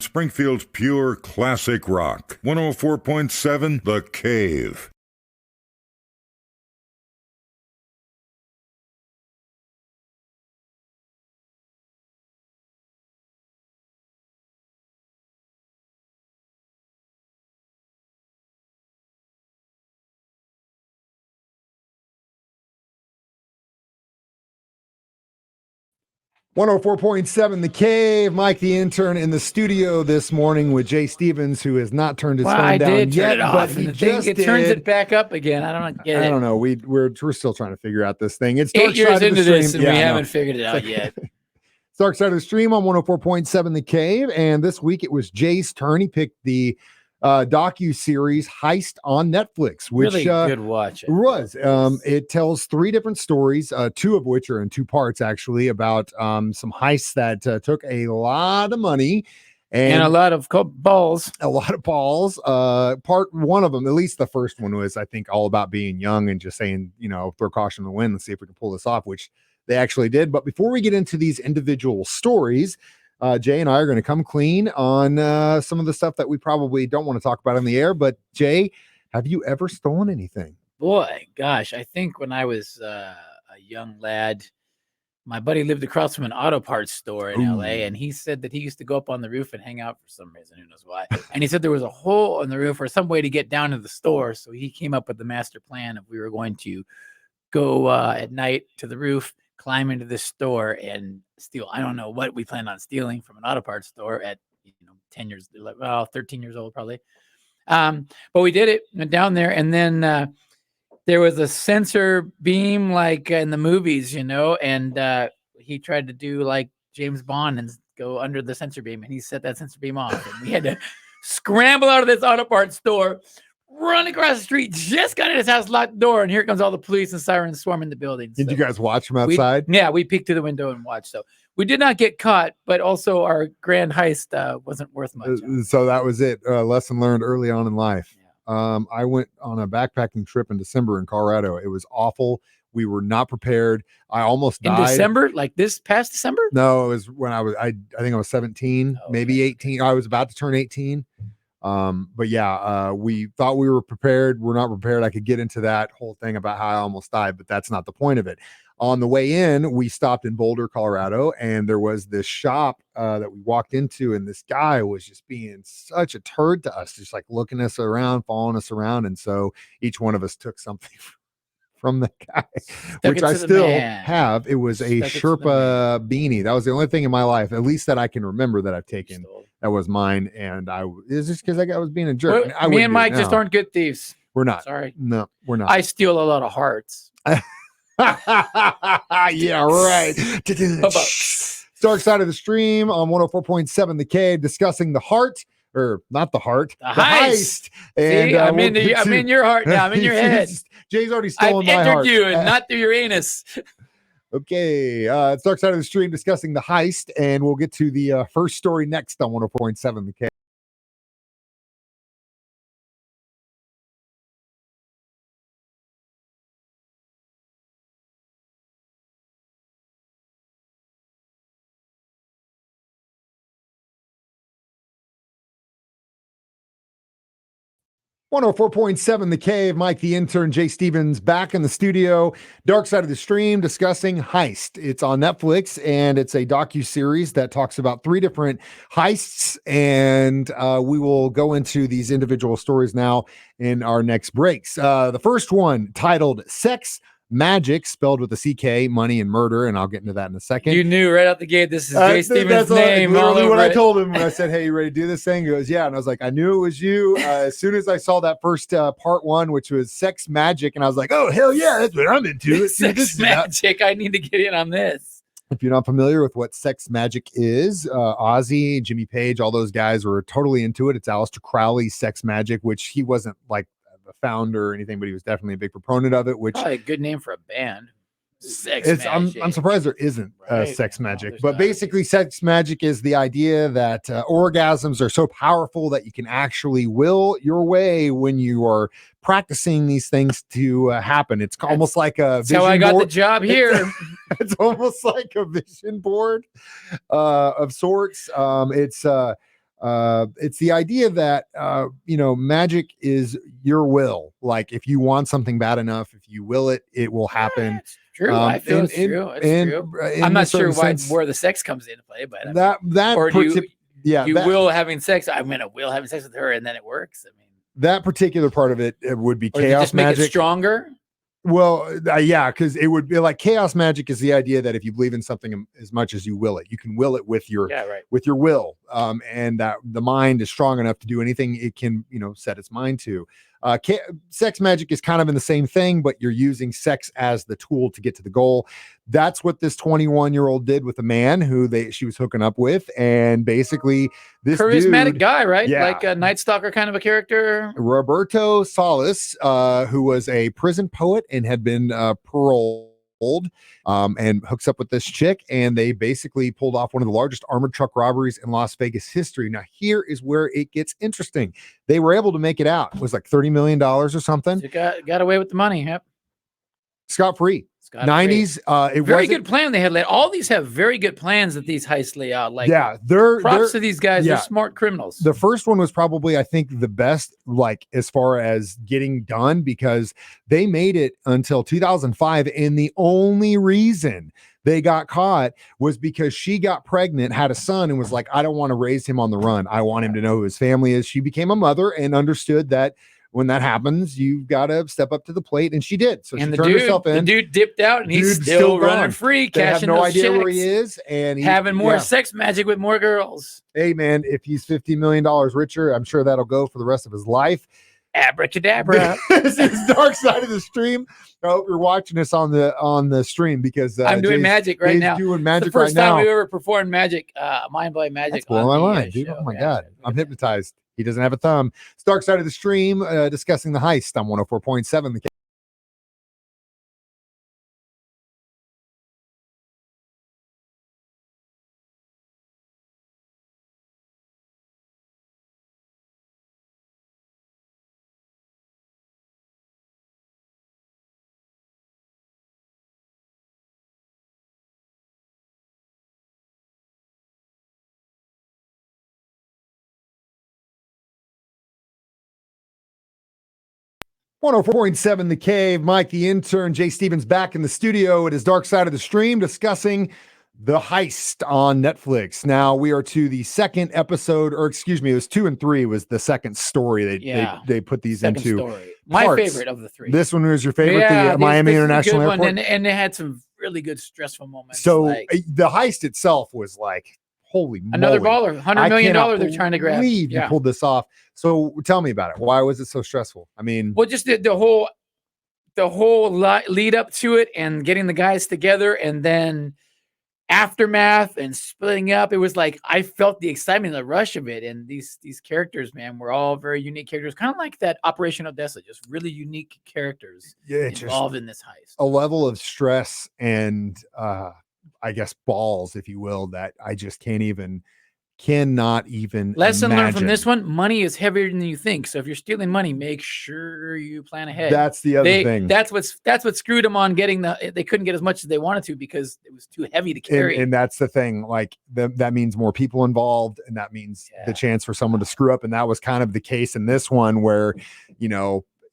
Springfield's pure classic rock. 104.7 The Cave. .7 The Cave. Mike, the intern, in the studio this morning with Jay Stevens, who has not turned his phone down did yet, turn it off, but and he the thing, just it turns did. it back up again. I don't get it. I don't know. We're still trying to figure out this thing. It's 8 Dark years Side of into the Stream. this, and we haven't figured it out yet. It's Dark Side of the Stream on 104.7 The Cave, and this week it was Jay's turn. He picked the docu-series Heist on Netflix, which really good watch. It tells 3 different stories, 2 of which are in 2 parts, actually, about some heists that took a lot of money and a lot of balls. A lot of balls. Part 1 of them, at least the first one, was, I think, all about being young and just saying, throw caution to the wind and see if we can pull this off, which they actually did. But before we get into these individual stories, Jay and I are going to come clean on some of the stuff that we probably don't want to talk about on the air. But Jay, have you ever stolen anything? Boy, gosh, I think when I was a young lad, my buddy lived across from an auto parts store in LA, and he said that he used to go up on the roof and hang out for some reason, who knows why. And he said there was a hole in the roof or some way to get down to the store. So he came up with the master plan of we were going to go at night to the roof, climb into this store and steal. I don't know what we planned on stealing from an auto parts store at 13 years old probably. But we did it, went down there, and then there was a sensor beam like in the movies, and he tried to do like James Bond and go under the sensor beam, and he set that sensor beam off, and we had to scramble out of this auto parts store, run across the street, just got in his house, locked the door, and here comes all the police and sirens swarming the building. Did you guys watch from outside? We peeked through the window and watched. So we did not get caught, but also our grand heist wasn't worth much. So that was it. Lesson learned early on in life. Yeah. I went on a backpacking trip in December in Colorado. It was awful. We were not prepared. I almost died. In December? Like this past December? No, it was when I think I was 17, maybe 18. I was about to turn 18. But yeah, we thought we were prepared. We're not prepared. I could get into that whole thing about how I almost died, but that's not the point of it. On the way in, we stopped in Boulder, Colorado, and there was this shop that we walked into, and this guy was just being such a turd to us, just like looking us around, following us around. And so each one of us took something from the guy, which I still have. It was a Sherpa beanie. That was the only thing in my life, at least that I can remember, that I've taken. That was mine, and it's just because I was being a jerk. Well, me and Mike just aren't good thieves. We're not. Sorry. No, we're not. I steal a lot of hearts. Yeah, right. Dark Side of the Stream on 104.7 The Cave, discussing the heart, or not the heart, the heist. And see, I'm in your heart now. I'm in your head. Jay's already stolen my heart. I've entered you, and not through your anus. Okay, it's Dark Side of the Stream discussing the heist, and we'll get to the first story next on 104.7 The Cave. .7 The Cave. Mike the intern, Jay Stevens, back in the studio. Dark Side of the Stream discussing Heist. It's on Netflix, and it's a docu-series that talks about 3 different heists, and we will go into these individual stories now in our next breaks. The first one, titled Sex Magic, spelled with a CK, money and murder, and I'll get into that in a second. You knew right out the gate this is Jay Stevens' name. Literally what I told him when I said, hey, you ready to do this thing? He goes, yeah. And I was like, I knew it was you. As soon as I saw that first part 1, which was Sex Magic, and I was like, oh, hell yeah, that's what I'm into. Sex Magic, I need to get in on this. If you're not familiar with what Sex Magic is, Ozzy, Jimmy Page, all those guys were totally into it. It's Aleister Crowley's Sex Magic, which he wasn't like a founder or anything, but he was definitely a big proponent of it. Which probably a good name for a band. Sex Magic. I'm surprised there isn't Sex Magic, but basically Sex Magic is the idea that orgasms are so powerful that you can actually will your way when you are practicing these things to happen. It's almost like a vision board. That's how I got the job here. It's almost like a vision board of sorts. It's It's the idea that magic is your will. Like if you want something bad enough, if you will it, it will happen. It's true. I feel it's true. It's true. I'm not sure where the sex comes into play, but or do you will having sex? I'm gonna will having sex with her, and then it works. I mean, that particular part of it would be chaos just magic. Make it stronger. Well, yeah, because it would be like chaos magic is the idea that if you believe in something as much as you will it, you can will it with your will, and that the mind is strong enough to do anything it can, set its mind to. Sex magic is kind of in the same thing, but you're using sex as the tool to get to the goal. That's what this 21-year-old did with a man who she was hooking up with, and basically this charismatic guy, right? Yeah. Like a Night Stalker kind of a character. Roberto Salas, who was a prison poet and had been paroled. And hooks up with this chick, and they basically pulled off one of the largest armored truck robberies in Las Vegas history. Now, here is where it gets interesting. They were able to make it out. It was like $30 million or something. So got away with the money. Yep. Scot-free. 90s. Very good plan they had. All these have very good plans that these heists lay out. Like, they're props to these guys. They're smart criminals. The first one was probably, I think, the best, like as far as getting done, because they made it until 2005, and the only reason they got caught was because she got pregnant, had a son, and was like, I don't want to raise him on the run. I want him to know who his family is. She became a mother and understood that when that happens, you've got to step up to the plate, and she did. So she turned herself in. The dude dipped out, and he's still running free, cashing no those idea checks, where he is, and having more sex magic with more girls. Hey, man, if he's $50 million richer, I'm sure that'll go for the rest of his life. Abracadabra. This is Dark Side of the Stream. I hope you're watching us on the stream, because I'm doing magic right now. Doing magic the first right time now. we ever performed magic, mind-blowing magic. That's blowing my mind, dude. Oh my God, I'm hypnotized. He doesn't have a thumb. It's Dark Side of the Stream, discussing the heist on 104.7. The .7 The Cave. Mike the Intern, Jay Stevens back in the studio. It is Dark Side of the Stream, discussing The Heist on Netflix. Now we are to the second episode, or excuse me, it was 2 and 3 was the second story they put these into. Story. My favorite of the three. This one was your favorite, the Miami International Airport. And they had some really good stressful moments. So the heist itself was like, holy another moly. baller, $100 million they're trying to grab. You pulled this off. So tell me about it. Why was it so stressful? I mean, well, just the whole lead up to it, and getting the guys together, and then aftermath and splitting up. It was like I felt the excitement, the rush of it, and these characters, man, were all very unique characters, kind of like that Operation Odessa, just really unique characters involved in this heist. A level of stress and I guess balls, if you will, that I just cannot even lesson imagine. Learned from this one: money is heavier than you think. So if you're stealing money, make sure you plan ahead. That's the other thing. That's what screwed them on getting they couldn't get as much as they wanted to because it was too heavy to carry. And that's the thing. Like that means more people involved, and that means the chance for someone to screw up. And that was kind of the case in this one, where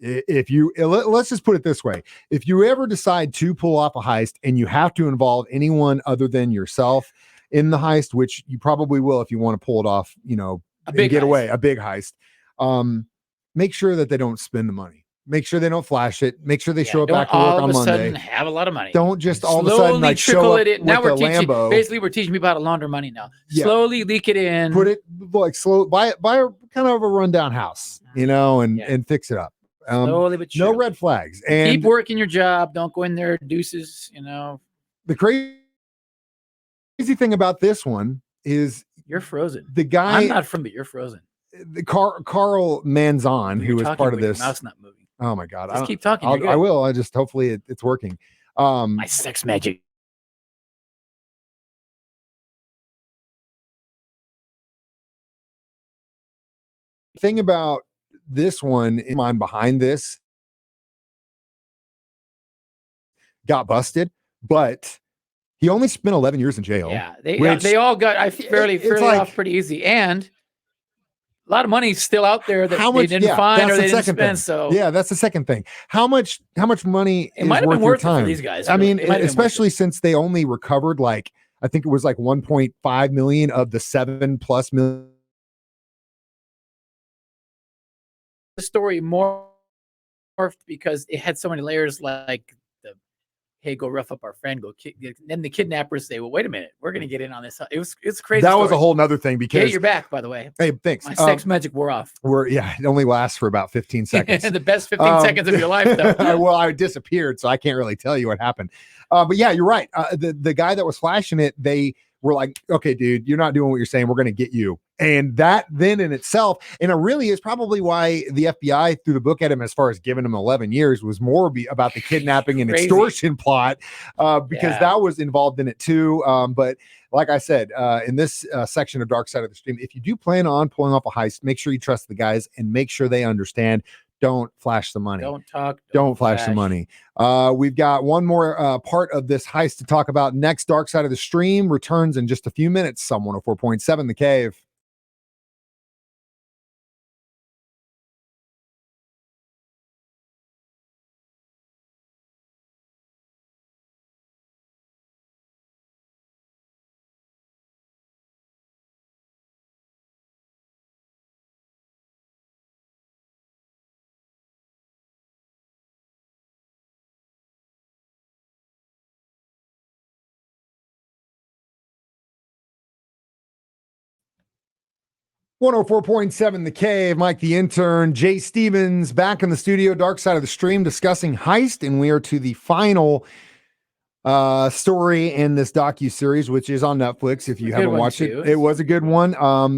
if you let's just put it this way: if you ever decide to pull off a heist and you have to involve anyone other than yourself in the heist, which you probably will if you want to pull it off, a big heist, make sure that they don't spend the money. Make sure they don't flash it. Make sure they show up back to work on Monday. Have a lot of money. Don't just all of a sudden like show up with now a Lambo. Basically, we're teaching people how to launder money now. Slowly leak it in. Put it like slow. Buy a kind of a rundown house, and fix it up. Slowly but surely. No red flags. And keep working your job. Don't go in there deuces. The crazy thing about this one is you're frozen. The guy, I'm not from, but you're frozen. The Carl Manzon, who was part of this. Your mouth's not moving. Oh my God! Just keep talking. I will. I just hopefully it's working. My sex magic. Thing about this one, in mind behind this, got busted, but he only spent 11 years in jail. Yeah, they all got fairly off pretty easy. And lot of money still out there that they didn't find or they didn't spend. So yeah, that's the second thing. How much money it might have been worth worth it your for time? these guys. I Really. mean, especially since they only recovered like, I think it was like 1.5 million of the 7+ million. The story morphed because it had so many layers, like the, hey, go rough up our friend, then the kidnappers say, well, wait a minute, we're gonna get in on this. It's crazy. That was a whole nother thing because yeah, you're back, by the way. Hey, thanks. My sex magic wore off. It only lasts for about 15 seconds. The best 15 seconds of your life, though. Well, I disappeared, so I can't really tell you what happened. But yeah, you're right. The guy that was flashing it, they were like, okay, dude, you're not doing what you're saying. We're going to get you. And that then in itself, and it really is probably why the FBI threw the book at him as far as giving him 11 years was more about the kidnapping and extortion plot, because that was involved in it too. But like I said, in this section of Dark Side of the Stream, if you do plan on pulling off a heist, make sure you trust the guys and make sure they understand. Don't flash the money. Don't talk. Don't flash the money. We've got one more part of this heist to talk about next. Dark Side of the Stream returns in just a few minutes. Some 104.7 The Cave. .7 The Cave, Mike the Intern, Jay Stevens back in the studio, Dark Side of the Stream, discussing Heist, and we are to the final story in this docu-series, which is on Netflix. If you haven't watched it, it was a good one.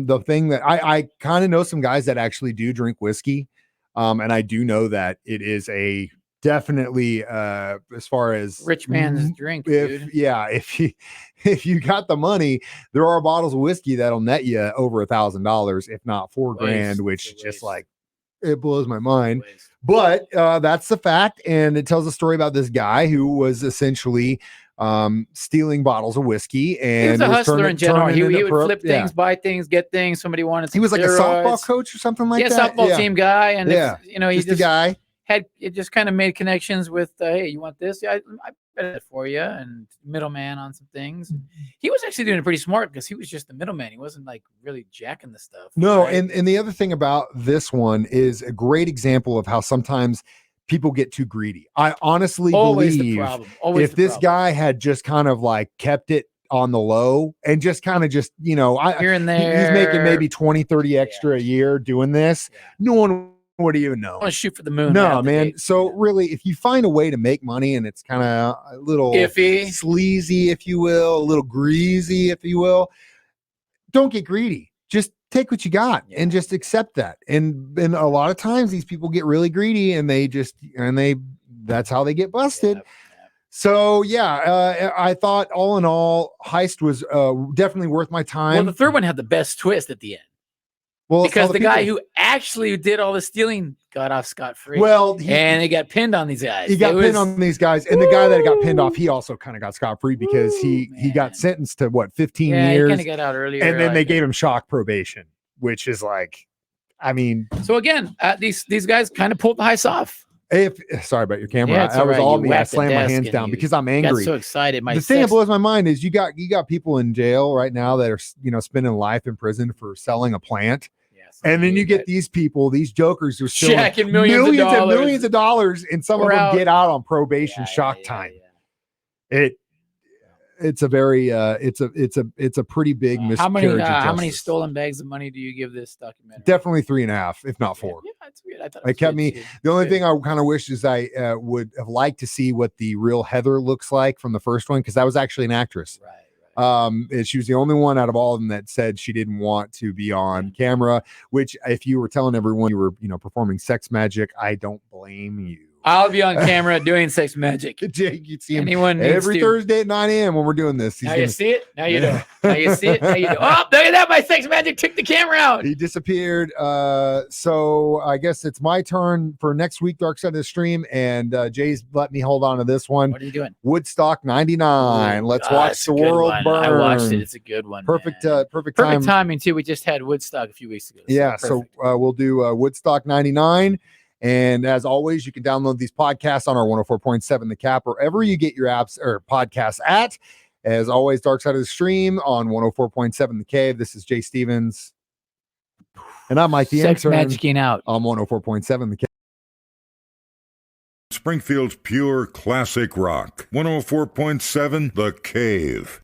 The thing that I kind of know some guys that actually do drink whiskey, and I do know that it is a definitely as far as rich man's drink, dude. If you got the money, there are bottles of whiskey that'll net you over $1,000, if not $4,000, which just like it blows my mind. But that's the fact, and it tells a story about this guy who was essentially stealing bottles of whiskey, and he was a hustler in general. He would flip things, buy things, get things. Somebody wanted. He was like a softball coach or something like that. Softball team guy, and he's just a guy. It just kind of made connections with, hey, you want this? Yeah, I bet it for you, and middleman on some things. He was actually doing it pretty smart because he was just the middleman. He wasn't like really jacking the stuff. No, right? and the other thing about this one is a great example of how sometimes people get too greedy. I honestly believe if this guy had just kind of like kept it on the low and just kind of here and there, he's making maybe 20, 30 extra a year doing this. No one would even know. I want to shoot for the moon. No, man. So really, if you find a way to make money and it's kind of a little iffy, sleazy, if you will, a little greasy, if you will, don't get greedy. Just take what you got and just accept that. And a lot of times these people get really greedy and that's how they get busted. So I thought all in all, Heist was definitely worth my time. Well, the third one had the best twist at the end. Well, because the guy who actually did all the stealing got off scot-free. Well, and he got pinned on these guys. He got pinned on these guys, and the guy that got pinned off, he also kind of got scot-free because he got sentenced to 15 years. He kind of got out earlier, and then they gave him shock probation, which is like, I mean. So again, these guys kind of pulled the heist off. Sorry about your camera. That was all me. I slammed my hands down because I'm angry. Got so excited. The thing that blows my mind is you got people in jail right now that are spending life in prison for selling a plant. And then you get these people, these jokers who are stealing millions and millions of dollars, and some of them get out on probation, shock time. It's a very it's a pretty big miscarriage. How many stolen bags of money do you give this documentary? Definitely 3.5, if not 4. Yeah, that's weird. I thought it kept me. The only thing I kind of wish is I would have liked to see what the real Heather looks like from the first one, because that was actually an actress. Right. She was the only one out of all of them that said she didn't want to be on camera, which if you were telling everyone you were, performing sex magic, I don't blame you. I'll be on camera doing sex magic. Jake, you'd see him Anyone needs every to. Thursday at 9 a.m. when we're doing this. Now you see it. Now you don't. Now you see it. Now you do. Oh, look at that! My sex magic took the camera out. He disappeared. So I guess it's my turn for next week, Dark Side of the Stream, and Jay's let me hold on to this one. What are you doing? Woodstock 99. Let's watch it's the a good world one. burn. I watched it. It's a good one. Perfect. Man. Perfect Perfect time. timing too. We just had Woodstock a few weeks ago. Yeah. perfect. So we'll do Woodstock 99. And as always, you can download these podcasts on our 104.7 The Cap, wherever you get your apps or podcasts at. As always, Dark Side of the Stream on 104.7 The Cave. This is Jay Stevens. And I'm Mike the Sex Intern magicking out. on 104.7 The Cave. Springfield's pure classic rock. 104.7 The Cave.